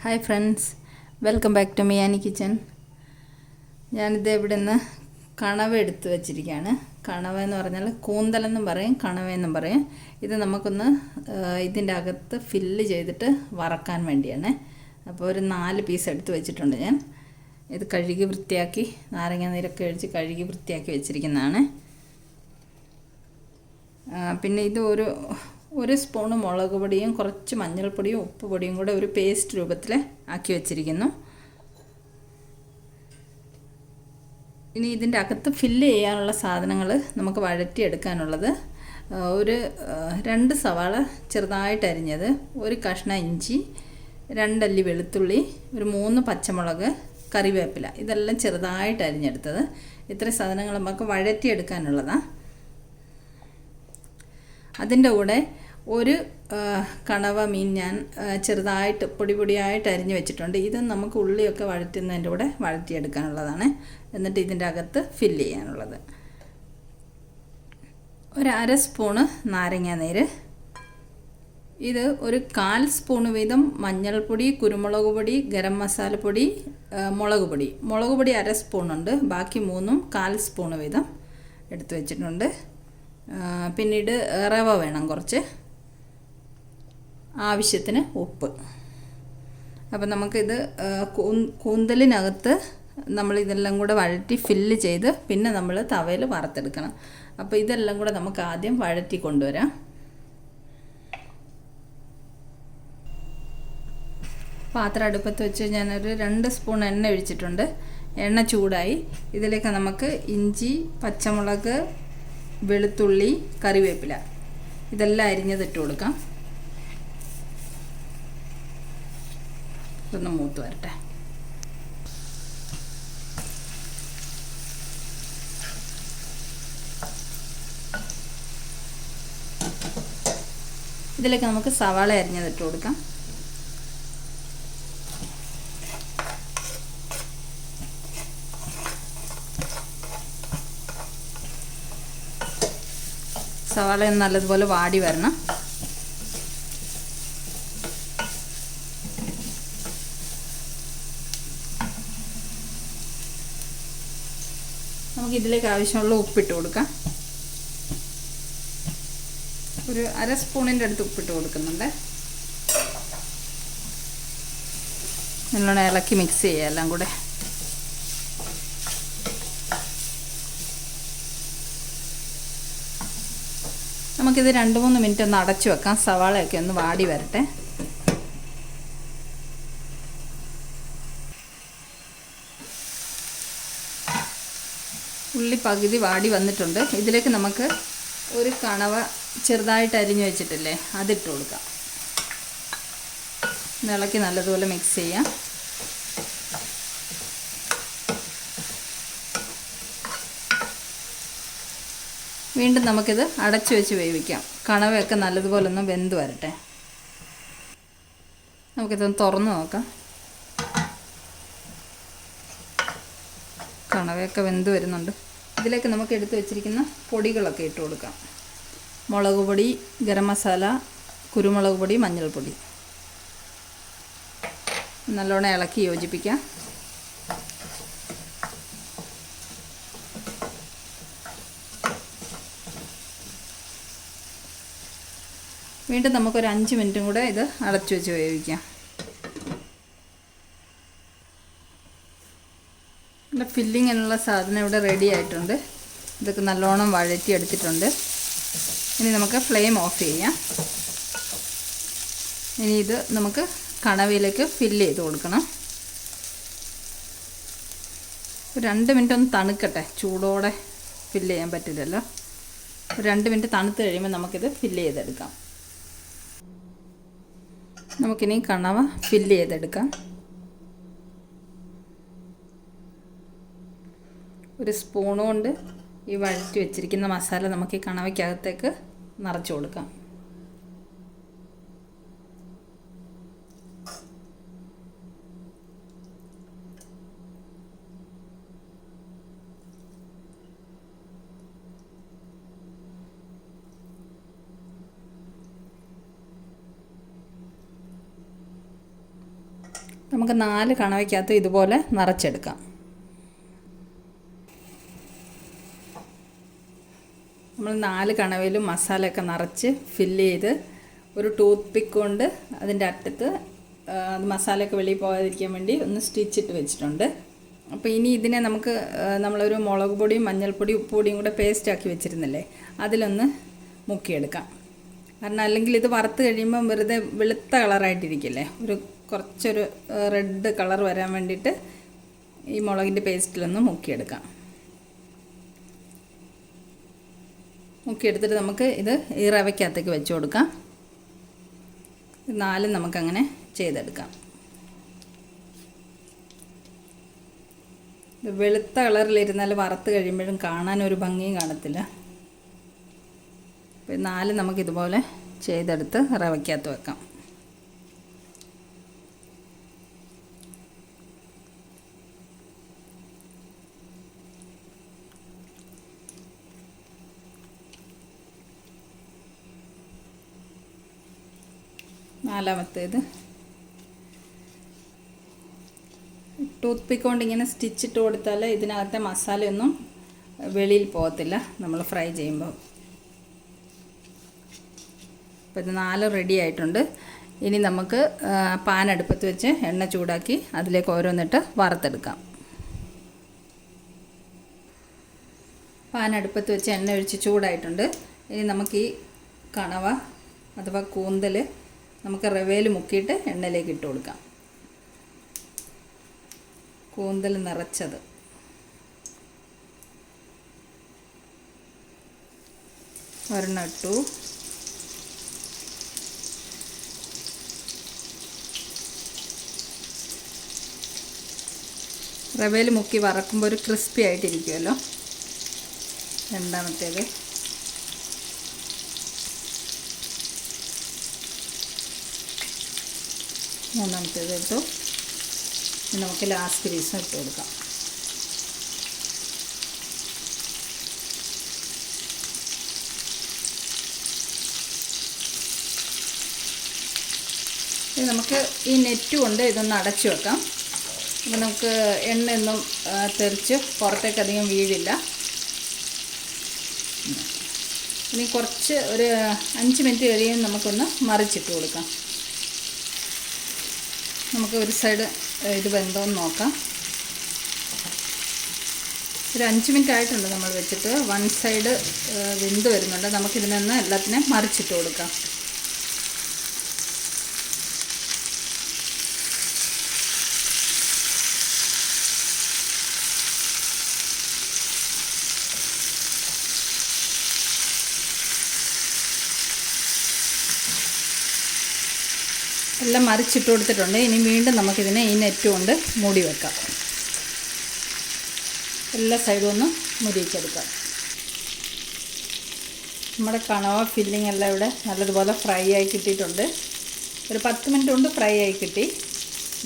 Hi friends, welcome back to Miyani kitchen. ഞാനിത് ഇവിടെ നിന്ന് കണവ എടുത്ത് വെച്ചിരിക്കുകയാണ്. കണവ എന്ന് പറഞ്ഞാൽ കൂന്തലെന്നും പറയും, കണവയെന്നും പറയും. ഇത് നമുക്കൊന്ന് ഇതിൻ്റെ അകത്ത് ഫില്ല് ചെയ്തിട്ട് വറക്കാൻ വേണ്ടിയാണ്. അപ്പോൾ ഒരു 4 പീസ് എടുത്ത് വെച്ചിട്ടുണ്ട് ഞാൻ. ഇത് കഴുകി വൃത്തിയാക്കി നാരങ്ങ നീരൊക്കെ ഒഴിച്ച് കഴുകി വൃത്തിയാക്കി വെച്ചിരിക്കുന്നതാണ്. പിന്നെ ഇത് ഒരു സ്പൂണ് മുളക് പൊടിയും കുറച്ച് മഞ്ഞൾപ്പൊടിയും ഉപ്പ് പൊടിയും കൂടെ ഒരു പേസ്റ്റ് രൂപത്തിൽ ആക്കി വെച്ചിരിക്കുന്നു. ഇനി ഇതിൻ്റെ അകത്ത് ഫില്ല് ചെയ്യാനുള്ള സാധനങ്ങൾ നമുക്ക് വഴറ്റിയെടുക്കാനുള്ളത് ഒരു 2 സവാള ചെറുതായിട്ട് അരിഞ്ഞത്, ഒരു കഷ്ണം ഇഞ്ചി, 2 അല്ലി വെളുത്തുള്ളി, ഒരു 3 പച്ചമുളക്, കറിവേപ്പില, ഇതെല്ലാം ചെറുതായിട്ട് അരിഞ്ഞെടുത്തത്. ഇത്രയും സാധനങ്ങൾ നമുക്ക് വഴറ്റിയെടുക്കാനുള്ളതാണ്. അതിൻ്റെ കൂടെ ഒരു കണവ മീൻ ഞാൻ ചെറുതായിട്ട് പൊടിയായിട്ട് അരിഞ്ഞ് വെച്ചിട്ടുണ്ട്. ഇത് നമുക്ക് ഉള്ളിയൊക്കെ വഴറ്റുന്നതിൻ്റെ കൂടെ വഴറ്റിയെടുക്കാനുള്ളതാണ്. എന്നിട്ട് ഇതിൻ്റെ അകത്ത് ഫില്ല് ചെയ്യാനുള്ളത് ഒരു 1/2 സ്പൂണ് നാരങ്ങ നീര്, ഇത് ഒരു 1/4 സ്പൂണ് വീതം മഞ്ഞൾപ്പൊടി, കുരുമുളക് പൊടി, ഗരം മസാലപ്പൊടി, മുളക് പൊടി 1/2 സ്പൂണുണ്ട്. ബാക്കി 3ഉം 1/4 സ്പൂണ് വീതം എടുത്ത് വെച്ചിട്ടുണ്ട്. പിന്നീട് റവ വേണം കുറച്ച്, ആവശ്യത്തിന് ഉപ്പ്. അപ്പം നമുക്കിത് കൂന്തലിനകത്ത് നമ്മളിതെല്ലാം കൂടെ വഴറ്റി ഫില്ല് ചെയ്ത് പിന്നെ നമ്മൾ തവയിൽ വറുത്തെടുക്കണം. അപ്പോൾ ഇതെല്ലാം കൂടെ നമുക്ക് ആദ്യം വഴറ്റി കൊണ്ടുവരാം. പാത്രം അടുപ്പത്ത് വെച്ച് ഞാനൊരു 2 സ്പൂൺ എണ്ണ ഒഴിച്ചിട്ടുണ്ട്. എണ്ണ ചൂടായി. ഇതിലേക്ക് നമുക്ക് ഇഞ്ചി, പച്ചമുളക്, വെളുത്തുള്ളി, കറിവേപ്പില ഇതെല്ലാം അരിഞ്ഞതിട്ട് കൊടുക്കാം. ഇതൊന്ന് മൂത്ത് വരട്ടെ. ഇതിലേക്ക് നമുക്ക് സവാള അരിഞ്ഞതിട്ട് കൊടുക്കാം. സവാള നല്ലതുപോലെ വാടി വരണം. നമുക്ക് ഇതിലേക്ക് ആവശ്യമുള്ള ഉപ്പിട്ട് കൊടുക്കാം. ഒരു 1/2 സ്പൂണിൻ്റെ അടുത്ത് ഉപ്പിട്ട് കൊടുക്കുന്നുണ്ട്. നല്ലോണം ഇളക്കി മിക്സ് ചെയ്യുക എല്ലാം കൂടെ. നമുക്കിത് 2-3 മിനിറ്റ് ഒന്ന് അടച്ചു വെക്കാം. സവാളയൊക്കെ ഒന്ന് വാടി വരട്ടെ. ഉള്ളി പകുതി വാടി വന്നിട്ടുണ്ട്. ഇതിലേക്ക് നമുക്ക് ഒരു കണവ ചെറുതായിട്ട് അരിഞ്ഞു വെച്ചിട്ടില്ലേ, അതിട്ട് കൊടുക്കാം. ഇളക്കി നല്ലതുപോലെ മിക്സ് ചെയ്യാം. വീണ്ടും നമുക്കിത് അടച്ചു വെച്ച് വേവിക്കാം. കണവയൊക്കെ നല്ലതുപോലെ ഒന്ന് വെന്ത് വരട്ടെ. നമുക്കിതൊന്ന് തുറന്ന് നോക്കാം. കണവയൊക്കെ വെന്ത് വരുന്നുണ്ട്. ഇതിലേക്ക് നമുക്ക് എടുത്ത് വെച്ചിരിക്കുന്ന പൊടികളൊക്കെ ഇട്ട് കൊടുക്കാം. മുളക് പൊടി, ഗരം മസാല, കുരുമുളക് പൊടി, മഞ്ഞൾപ്പൊടി നല്ലോണം ഇളക്കി യോജിപ്പിക്കാം. വീണ്ടും നമുക്കൊരു 5 മിനിറ്റും കൂടെ ഇത് അടച്ചു വെച്ച് വേവിക്കാം. ഇവിടെ ഫില്ലിങ്ങിനുള്ള സാധനം ഇവിടെ റെഡി ആയിട്ടുണ്ട്. ഇതൊക്കെ നല്ലോണം വഴറ്റി എടുത്തിട്ടുണ്ട്. ഇനി നമുക്ക് ഫ്ലെയിം ഓഫ് ചെയ്യാം. ഇനി ഇത് നമുക്ക് കണവയിലേക്ക് ഫില്ല് ചെയ്ത് കൊടുക്കണം. ഒരു 2 മിനിറ്റ് ഒന്ന് തണുക്കട്ടെ. ചൂടോടെ ഫില്ല് ചെയ്യാൻ പറ്റില്ലല്ലോ. ഒരു 2 മിനിറ്റ് തണുത്ത് കഴിയുമ്പോൾ നമുക്കിത് ഫില്ല് ചെയ്തെടുക്കാം. നമുക്കിനി കണവ ഫില്ല് ചെയ്തെടുക്കാം. ഒരു സ്പൂൺ കൊണ്ട് ഈ വഴറ്റി വെച്ചിരിക്കുന്ന മസാല നമുക്ക് ഈ കണവയ്ക്കകത്തേക്ക് നിറച്ച് കൊടുക്കാം. നമുക്ക് 4 കണവയ്ക്കകത്ത് ഇതുപോലെ നിറച്ചെടുക്കാം. നമ്മൾ 4 കണവയിലും മസാലയൊക്കെ നിറച്ച് ഫില്ല് ചെയ്ത് ഒരു ടൂത്ത് പിക്ക് കൊണ്ട് അതിൻ്റെ അറ്റത്ത് മസാലയൊക്കെ വെളിയിൽ പോകാതിരിക്കാൻ വേണ്ടി ഒന്ന് സ്റ്റിച്ചിട്ട് വെച്ചിട്ടുണ്ട്. അപ്പോൾ ഇനി ഇതിനെ നമുക്ക് നമ്മളൊരു മുളക് പൊടിയും മഞ്ഞൾപ്പൊടി ഉപ്പുപൊടിയും കൂടെ പേസ്റ്റാക്കി വെച്ചിരുന്നില്ലേ, അതിലൊന്ന് മുക്കിയെടുക്കാം. കാരണം അല്ലെങ്കിൽ ഇത് വറുത്ത് കഴിയുമ്പം വെറുതെ വെളുത്ത കളറായിട്ടിരിക്കില്ലേ, കുറച്ചൊരു റെഡ് കളർ വരാൻ വേണ്ടിയിട്ട് ഈ മുളകിൻ്റെ പേസ്റ്റിലൊന്ന് മുക്കിയെടുക്കാം. മുക്കിയെടുത്തിട്ട് നമുക്ക് ഇത് ഈ റവയ്ക്കകത്തേക്ക് വെച്ച് കൊടുക്കാം. 4 നമുക്കങ്ങനെ ചെയ്തെടുക്കാം. വെളുത്ത കളറിലിരുന്നാൽ വറുത്ത് കഴിയുമ്പോഴും കാണാനൊരു ഭംഗിയും കാണത്തില്ല. അപ്പോൾ 4 നമുക്കിതുപോലെ ചെയ്തെടുത്ത് റവയ്ക്കകത്ത് വെക്കാം. നാലാമത്തേത് ടൂത്ത് പിക്ക് കൊണ്ട് ഇങ്ങനെ സ്റ്റിച്ചിട്ട് കൊടുത്താൽ ഇതിനകത്തെ മസാലയൊന്നും വെളിയിൽ പോകത്തില്ല നമ്മൾ ഫ്രൈ ചെയ്യുമ്പോൾ. അപ്പോൾ ഇത് 4 റെഡി ആയിട്ടുണ്ട്. ഇനി നമുക്ക് പാൻ അടുപ്പത്ത് വെച്ച് എണ്ണ ചൂടാക്കി അതിലേക്ക് ഓരോന്നിട്ട് വറുത്തെടുക്കാം. പാൻ അടുപ്പത്ത് വെച്ച് എണ്ണ ഒഴിച്ച് ചൂടായിട്ടുണ്ട്. ഇനി നമുക്ക് ഈ കണവ അഥവാ കൂന്തൽ നമുക്ക് റവയിൽ മുക്കിയിട്ട് എണ്ണയിലേക്ക് ഇട്ട് കൊടുക്കാം. കൂന്തൽ നിറച്ചത് ഒരെണ്ണം ഇട്ടു. റവയിൽ മുക്കി വറക്കുമ്പോൾ ഒരു ക്രിസ്പി ആയിട്ടിരിക്കുമല്ലോ. രണ്ടാമത്തേത് മൂന്നാമത്തേത് ഇട്ടു. നമുക്ക് ലാസ്റ്റ് പീസും ഇട്ട് കൊടുക്കാം. നമുക്ക് ഈ നെറ്റ് കൊണ്ട് ഇതൊന്ന് അടച്ചു വെക്കാം. അപ്പോൾ നമുക്ക് എണ്ണയൊന്നും തെറിച്ച് പുറത്തേക്ക് അധികം വീഴില്ല. ഇനി കുറച്ച് ഒരു 5 മിനിറ്റ് കഴിയും നമുക്കൊന്ന് മറിച്ചിട്ട് കൊടുക്കാം. നമുക്ക് ഒരു സൈഡ് ഇത് വെന്തോന്ന് നോക്കാം. ഒരു 5 മിനിറ്റ് ആയിട്ടുണ്ട് നമ്മൾ വെച്ചിട്ട്. 1 സൈഡ് വെന്ത് വരുന്നുണ്ട്. നമുക്കിതിനൊന്ന് എല്ലാത്തിനെയും മറിച്ചിട്ട് കൊടുക്കാം. എല്ലാം മറിച്ചിട്ട് കൊടുത്തിട്ടുണ്ട്. ഇനി വീണ്ടും നമുക്കിതിനെ ഈ നെറ്റ് കൊണ്ട് മൂടി വെക്കാം. എല്ലാ സൈഡും ഒന്ന് മുരിച്ചെടുക്കാം. നമ്മുടെ കണവ ഫില്ലിംഗ് എല്ലാം ഇവിടെ നല്ലതുപോലെ ഫ്രൈ ആയി കിട്ടിയിട്ടുണ്ട്. ഒരു 10 മിനിറ്റ് കൊണ്ട് ഫ്രൈ ആയി കിട്ടി.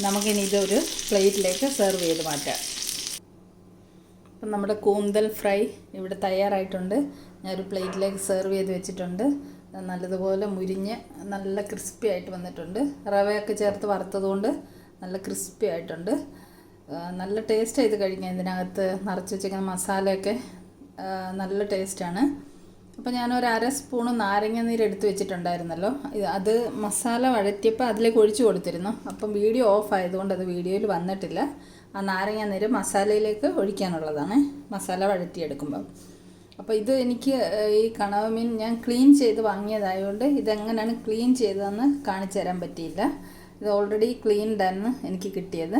നമുക്കിനി ഇതൊരു പ്ലേറ്റിലേക്ക് സെർവ് ചെയ്ത് മാറ്റാം. അപ്പം നമ്മുടെ കൂന്തൽ ഫ്രൈ ഇവിടെ തയ്യാറായിട്ടുണ്ട്. ഞാനൊരു പ്ലേറ്റിലേക്ക് സെർവ് ചെയ്ത് വെച്ചിട്ടുണ്ട്. നല്ലതുപോലെ മുരിഞ്ഞ് നല്ല ക്രിസ്പി ആയിട്ട് വന്നിട്ടുണ്ട്. റവയൊക്കെ ചേർത്ത് വറുത്തതുകൊണ്ട് നല്ല ക്രിസ്പി ആയിട്ടുണ്ട്. നല്ല ടേസ്റ്റ് ചെയ്ത് കഴിക്കാം. ഇതിനകത്ത് നിറച്ച് വെച്ചിരിക്കുന്ന മസാലയൊക്കെ നല്ല ടേസ്റ്റാണ്. അപ്പോൾ ഞാനൊരു 1/2 സ്പൂണ് നാരങ്ങ നീര് എടുത്ത് വെച്ചിട്ടുണ്ടായിരുന്നല്ലോ, അത് മസാല വഴറ്റിയപ്പോൾ അതിലേക്ക് ഒഴിച്ചു കൊടുത്തിരുന്നു. അപ്പം വീഡിയോ ഓഫ് ആയതുകൊണ്ട് അത് വീഡിയോയിൽ വന്നിട്ടില്ല. ആ നാരങ്ങ നീര് മസാലയിലേക്ക് ഒഴിക്കാനുള്ളതാണ്, മസാല വഴറ്റിയെടുക്കുമ്പം. അപ്പോൾ ഇത് എനിക്ക് ഈ കണവ മീൻ ഞാൻ ക്ലീൻ ചെയ്ത് വാങ്ങിയതായതുകൊണ്ട് ഇതെങ്ങനെയാണ് ക്ലീൻ ചെയ്തതെന്ന് കാണിച്ചു തരാൻ പറ്റിയില്ല. ഇത് ഓൾറെഡി ക്ലീൻഡാണ് എനിക്ക് കിട്ടിയത്.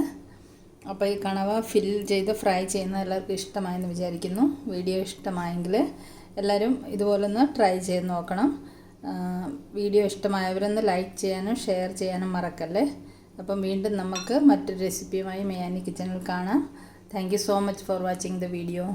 അപ്പോൾ ഈ കണവ ഫിൽ ചെയ്ത് ഫ്രൈ ചെയ്യുന്ന എല്ലാവർക്കും ഇഷ്ടമായെന്ന് വിചാരിക്കുന്നു. വീഡിയോ ഇഷ്ടമായെങ്കിൽ എല്ലാവരും ഇതുപോലൊന്ന് ട്രൈ ചെയ്ത് നോക്കണം. വീഡിയോ ഇഷ്ടമായവരൊന്ന് ലൈക്ക് ചെയ്യാനും ഷെയർ ചെയ്യാനും മറക്കല്ലേ. അപ്പം വീണ്ടും നമുക്ക് മറ്റൊരു റെസിപ്പിയുമായി മേയാനി കിച്ചണിൽ കാണാം. Thank you so much for watching the video.